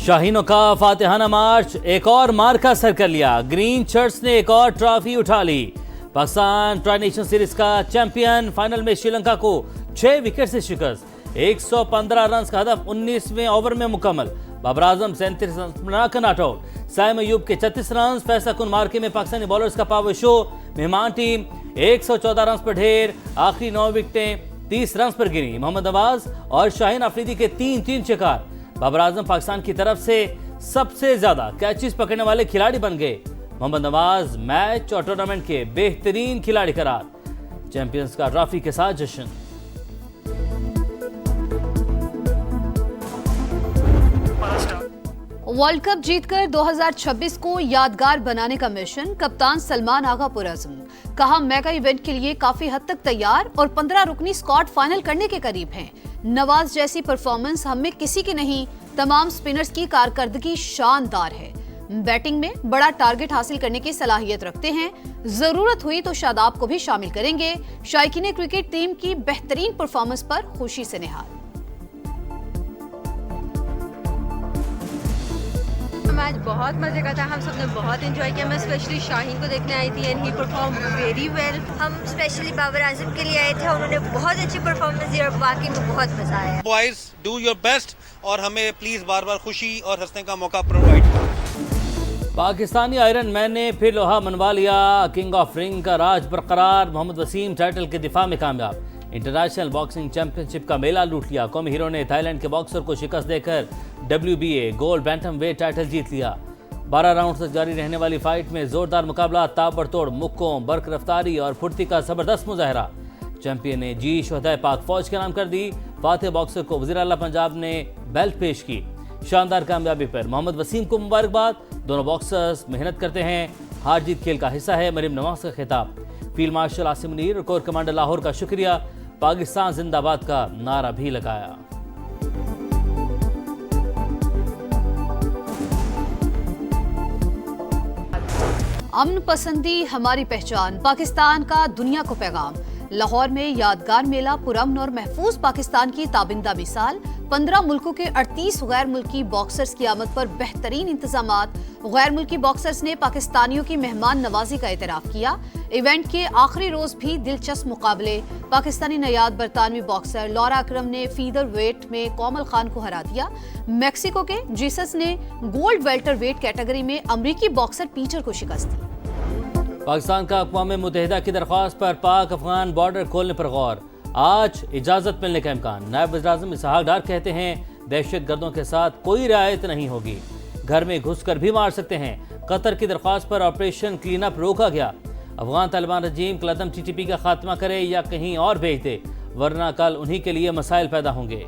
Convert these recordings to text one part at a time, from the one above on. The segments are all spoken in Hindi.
शाहीनों का फातिहाना मार्च एक और मार्का सर कर लिया। ग्रीन शर्ट्स ने एक और ट्रॉफी उठा ली। पाकिस्तान ट्राई नेशन सीरीज का चैंपियन फाइनल में श्रीलंका को 6 विकेट से शिकस्त। 115 रन का हदफ 19वें ओवर में मुकम्मल। बाबर आजम 37 रन बनाकर नॉट आउट। साइम अयूब के 36 रन। फैसला कुन मार्के में पाकिस्तानी बॉलर्स का पावर शो। मेहमान टीम 114 रन पर ढेर। आखिरी 9 विकेटें 30 रन पर गिरी। मोहम्मद नवाज और शाहीन अफरीदी के 3-3 शिकार। बाबर आजम पाकिस्तान की तरफ से सबसे ज्यादा कैचेस पकड़ने वाले खिलाड़ी बन गए। मोहम्मद नवाज मैच और टूर्नामेंट के बेहतरीन खिलाड़ी करार। चैंपियंस का ट्रॉफी के साथ जश्न। वर्ल्ड कप जीतकर 2026 को यादगार बनाने का मिशन कप्तान सलमान आगा पुरअज़्म। कहा मेगा इवेंट के लिए काफी हद तक तैयार और 15 रुकनी स्क्वाड फाइनल करने के करीब हैं। नवाज जैसी परफॉर्मेंस हम में किसी की नहीं, तमाम स्पिनर्स की कारकर्दगी शानदार है। बैटिंग में बड़ा टारगेट हासिल करने की सलाहियत रखते हैं। जरूरत हुई तो शादाब को भी शामिल करेंगे। शायकीन क्रिकेट टीम की बेहतरीन परफॉर्मेंस पर खुशी से निहाल। मैच बहुत मजे का था। हम सबने बहुत एंजॉय किया। मैं स्पेशली शाहीन को देखने आई थी and he perform very well. हम स्पेशली बाबर आजम के लिए आए थे। उन्होंने बहुत अच्छी परफॉर्मेंस दी और वाकई में बहुत मजा आया। बॉयज डू योर बेस्ट और हमें प्लीज बार बार खुशी और हंसने का मौका प्रोवाइड करो। पाकिस्तानी आयरन मैन ने फिर लोहा मनवा लिया। किंग ऑफ रिंग का राज बरकरार। मोहम्मद वसीम टाइटल के दिफा में कामयाब। इंटरनेशनल बॉक्सिंग चैंपियनशिप का मेला लूट लिया। कौमी हीरो ने थाईलैंड के बॉक्सर को शिकस्त देकर WBA gold bantam weight title जीत लिया। 12 राउंड तक जारी रहने वाली फाइट में जोरदार मुकाबला, ताबड़तोड़ मुक्कों, बर्क रफ्तारी और फुर्ती का जबरदस्त मुजाहरा। चैंपियन ने जी शोहदाए पाक फौज के नाम कर दी। फातेह बॉक्सर को वज़ीर आला पंजाब ने बेल्ट पेश की। शानदार कामयाबी पर मोहम्मद वसीम को मुबारकबाद। दोनों बॉक्सर्स मेहनत करते हैं, हार जीत खेल का हिस्सा है। मरीम नवाज का खिताब। फील्ड मार्शल आसिम मुनीर और कोर कमांडर लाहौर का शुक्रिया। पाकिस्तान जिंदाबाद का नारा भी लगाया। अमन पसंदी हमारी पहचान, पाकिस्तान का दुनिया को पैगाम। लाहौर में यादगार मेला पुरअमन और महफूज पाकिस्तान की ताबिंदा मिसाल। 15 मुल्कों के 38 गैर मुल्की बॉक्सर्स की आमद पर बेहतरीन इंतजामात। गैर मुल्की बॉक्सर्स ने पाकिस्तानियों की मेहमान नवाजी का एतराफ किया। इवेंट के आखिरी रोज भी दिलचस्प मुकाबले। पाकिस्तानी नयाद बरतानवी बॉक्सर लॉरा अकरम ने फीदर वेट में कोमल खान को हरा दिया। मैक्सिको के जीसस ने गोल्ड वेल्टर वेट कैटेगरी में अमरीकी बॉक्सर पीटर को शिकस्त दी। पाकिस्तान का अक़वाम मुत्तहिदा की दरख्वास्त पर पाक अफगान बॉर्डर खोलने पर गौर। आज इजाजत मिलने का इम्कान। नायब वज़ीर-ए-आज़म इसहाक डार कहते हैं दहशत गर्दों के साथ कोई रियायत नहीं होगी, घर में घुसकर भी मार सकते हैं। कतर की दरख्वास्त पर ऑपरेशन क्लीन अप रोका गया। अफगान तालिबान रजीम कलदम TTP का खात्मा करे या कहीं और भेज दे, वरना कल उन्हीं के लिए मसाइल पैदा होंगे।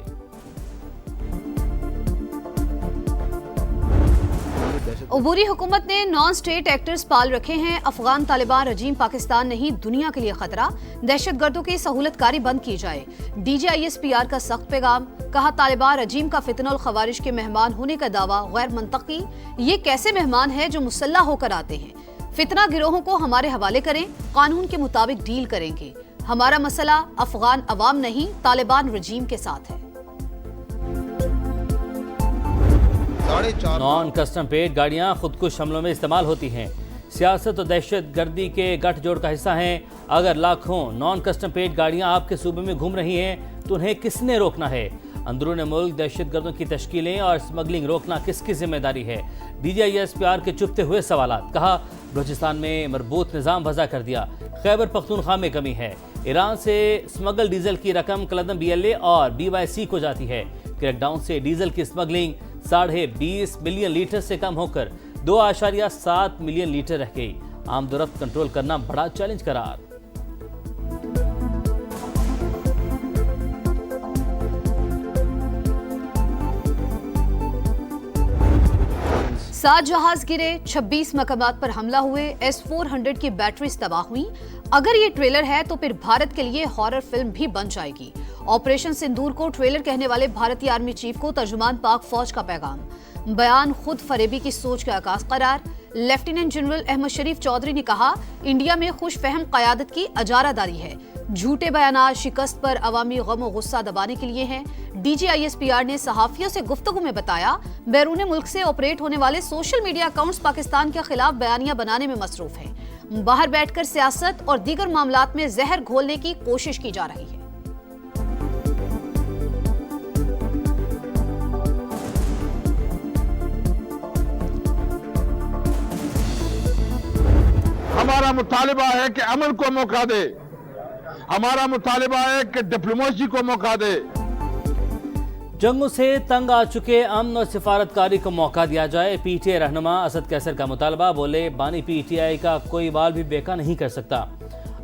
अबूरी हुकूमत ने नॉन स्टेट एक्टर्स पाल रखे हैं। अफगान तालिबान रजीम पाकिस्तान नहीं दुनिया के लिए खतरा। दहशत गर्दों की सहूलतकारी बंद की जाए। DGISPR का सख्त पैगाम। कहा तालिबान रजीम का फितनल खवारिज के मेहमान होने का दावा गैर मंतकी। ये कैसे मेहमान है जो मुसल्ला होकर आते हैं। फितना गिरोहों को हमारे हवाले करें, कानून के मुताबिक डील करेंगे। हमारा मसला अफगान अवाम नहीं तालिबान रजीम के साथ है। नॉन कस्टम पेड गाड़ियां खुदकुश हमलों में इस्तेमाल होती हैं। सियासत और दहशत गर्दी के गठजोड़ का हिस्सा हैं। अगर लाखों नॉन कस्टम पेड गाड़ियां आपके सूबे में घूम रही हैं तो उन्हें किसने रोकना है। अंदरूनी मुल्क दहशत गर्दों की तश्कीलें और स्मगलिंग रोकना किसकी जिम्मेदारी है। DGISPR के चुपते हुए सवालात। कहा बलूचिस्तान में मरबूत निज़ाम वज़ा कर दिया। खैबर पख्तूनख्वा में कमी है। ईरान से स्मगल डीजल की रकम कलदम BLA और BYC को जाती है। क्रैकडाउन से डीजल की स्मगलिंग 20.5 मिलियन लीटर से कम होकर 2.7 मिलियन लीटर रह गई। आमदोरफ्त कंट्रोल करना बड़ा चैलेंज करार। 7 जहाज गिरे, 26 मकामात पर हमला हुए। S-400 की बैटरीज तबाह हुई। अगर ये ट्रेलर है तो फिर भारत के लिए हॉरर फिल्म भी बन जाएगी। ऑपरेशन सिंदूर को ट्रेलर कहने वाले भारतीय आर्मी चीफ को तर्जुमान पाक फौज का पैगाम। बयान खुद फरेबी की सोच का आगाज करार। लेफ्टिनेंट जनरल अहमद शरीफ चौधरी ने कहा इंडिया में खुश फहम क़यादत की अजारादारी है। झूठे बयानात शिकस्त पर अवामी गम और गुस्सा दबाने के लिए हैं। DGISPR ने सहाफियों से गुफ्तगू में बताया, बैरून मुल्क से ऑपरेट होने वाले सोशल मीडिया अकाउंट्स पाकिस्तान के खिलाफ बयानियां बनाने में मसरूफ हैं। बाहर बैठकर सियासत और दीगर मामलात में जहर घोलने की कोशिश की जा रही है। हमारा मुतालिबा है कि अमन को मौका दे, हमारा मुतालिबा है कि डिप्लोमेसी को मौका दे। जंगों से तंग आ चुके अमन और सिफारतकारी को मौका दिया जाए। PTI रहनुमा असद कैसर का मुतालबा। बोले, बानी PTI का कोई बाल भी बेका नहीं कर सकता।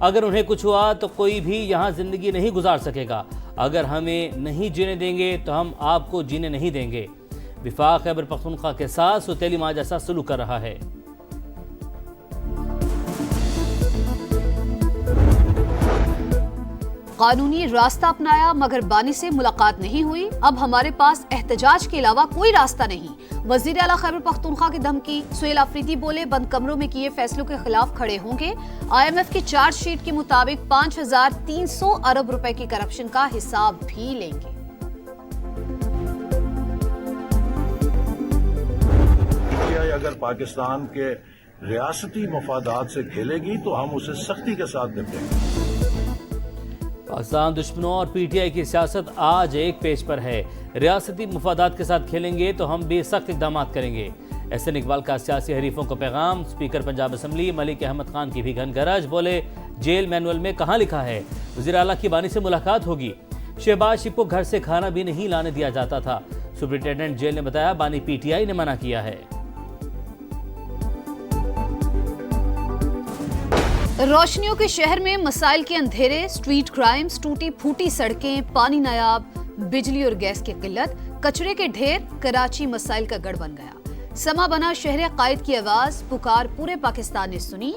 अगर उन्हें कुछ हुआ तो कोई भी यहाँ जिंदगी नहीं गुजार सकेगा। अगर हमें नहीं जीने देंगे तो हम आपको जीने नहीं देंगे। विफाक खैबर पख्तूनख्वा के साथ सौतेली माँ जैसा सलूक कर रहा है। कानूनी रास्ता अपनाया मगर बानी से मुलाकात नहीं हुई। अब हमारे पास एहतजाज के अलावा कोई रास्ता नहीं। वजीर आला खैबर पख्तूनख्वा की धमकी। सुहेल आफरीदी बोले, बंद कमरों में किए फैसलों के खिलाफ खड़े होंगे। IMF की चार्जशीट के मुताबिक 5300 अरब रुपए की करप्शन का हिसाब भी लेंगे। PTI अगर पाकिस्तान के रियासती मफादात से खेलेगी तो हम उसे सख्ती के साथ निपटेंगे। पाकिस्तान दुश्मनों और PTI की सियासत आज एक पेज पर है। रियासती मुफादात के साथ खेलेंगे तो हम भी सख्त इकदाम करेंगे। SN इकबाल का सियासी हरीफों को पैगाम। स्पीकर पंजाब असम्बली मलिक अहमद खान की भी घन गरज। बोले, जेल मैनुअल में कहाँ लिखा है वज़ीर आला की बानी से मुलाकात होगी। शहबाज शरीफ को घर से खाना भी नहीं लाने दिया जाता था। सुप्रिंटेंडेंट जेल ने बताया, बानी PTI ने मना किया है। रोशनियों के शहर में मसाइल के अंधेरे, स्ट्रीट क्राइम्स, टूटी फूटी सड़कें, पानी नायाब, बिजली और गैस की किल्लत, कचरे के ढेर। कराची मसाइल का गढ़ बन गया। समा बना शहर कायद की आवाज, पुकार पूरे पाकिस्तान ने सुनी।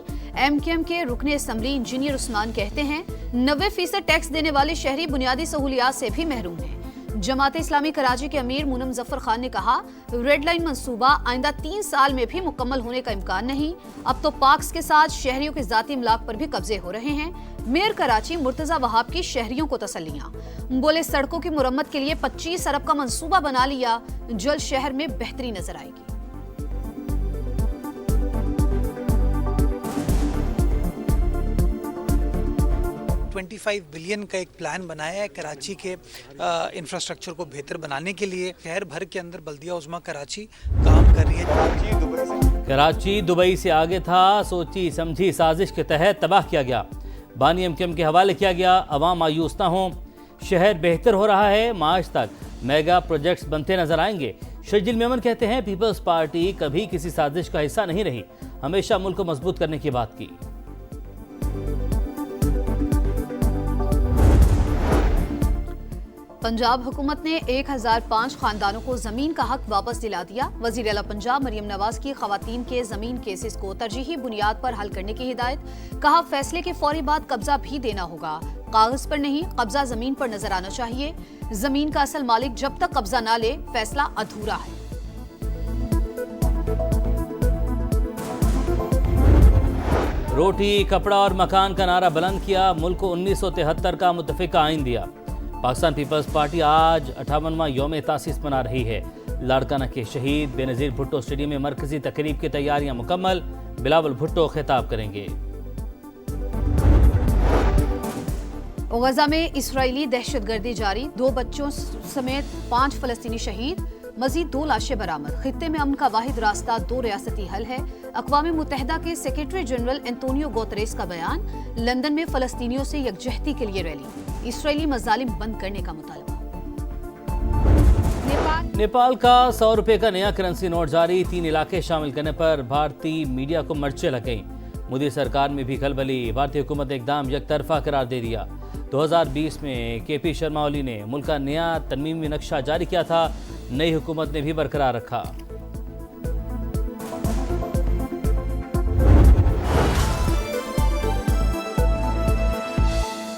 MKM के रुकने असम्बली इंजीनियर उस्मान कहते हैं, 90% टैक्स देने वाले शहरी बुनियादी सहूलियात से भी महरूम हैं। जमात इस्लामी कराची के अमीर मुनम जफर खान ने कहा, रेड लाइन मंसूबा आइंदा 3 साल में भी मुकम्मल होने का इम्कान नहीं। अब तो पार्क्स के साथ शहरियों के जाती इमलाक पर भी कब्जे हो रहे हैं। मेयर कराची मुर्तजा वहाब की शहरियों को तसल्लियां। बोले, सड़कों की मुरम्मत के लिए 25 अरब का मंसूबा बना लिया, जल्द शहर में बेहतरी नजर आएगी। $25 बिलियन का एक प्लान बनाया है कराची के इंफ्रास्ट्रक्चर को बेहतर बनाने के लिए। शहर भर के अंदर बल्दिया उज़्मा कराची काम कर रही है। कराची दुबई से आगे था। सोची समझी साजिश के तहत तबाह किया गया। बानी MKM के हवाले किया गया। अवाम मायूस ना हो, शहर बेहतर हो रहा है। मार्च तक मेगा प्रोजेक्ट्स बनते नजर आएंगे। शर्जील मेमन कहते हैं, पीपल्स पार्टी कभी किसी साजिश का हिस्सा नहीं रही, हमेशा मुल्क को मजबूत करने की बात की। पंजाब हुकूमत ने 1005 खानदानों को जमीन का हक वापस दिला दिया। वजीर आला पंजाब मरियम नवाज की खवातीन के जमीन केसेस को तरजीही बुनियाद पर हल करने की हिदायत। कहा, फैसले के फौरी बाद कब्जा भी देना होगा, कागज पर नहीं, कब्जा जमीन पर नजर आना चाहिए। जमीन का असल मालिक जब तक कब्जा ना ले, फैसला अधूरा है। रोटी, कपड़ा और मकान का नारा बुलंद किया। मुल्क को 1973 का मुत्तफिका आइन दिया। पाकिस्तान पीपल्स पार्टी आज 58वां यौम तासीस मना रही है। लाड़काना के शहीद बेनज़ीर भुट्टो स्टेडियम में मरकजी तकरीब की तैयारियां मुकम्मल। बिलावल भुट्टो खिताब करेंगे। गजा में इस्राईली दहशतगर्दी जारी। 2 बच्चों समेत 5 फलस्तीनी शहीद। मजीद 2 लाशें बरामद। खित्ते में अमन का वाहिद रास्ता 2 रियासती हल है। अक़वाम मुत्तहिदा के सेक्रेटरी जनरल एंटोनियो गुतेरेस का बयान। लंदन में फलस्तीनियों से यकजहती के लिए रैली। इस्राईली मजालिम बंद करने का मुतालबा। नेपाल का 100 रुपए का नया करेंसी नोट जारी। 3 इलाके शामिल करने पर भारतीय मीडिया को मर्चें लग गईं। मोदी सरकार में भी खलबली। भारतीय हुकूमत ने इकदाम यकतरफा करार दे दिया। 2020 में KP शर्मा ओली ने मुल्क का नया तरमीमी नक्शा जारी किया था। नई हुकूमत ने भी बरकरार रखा।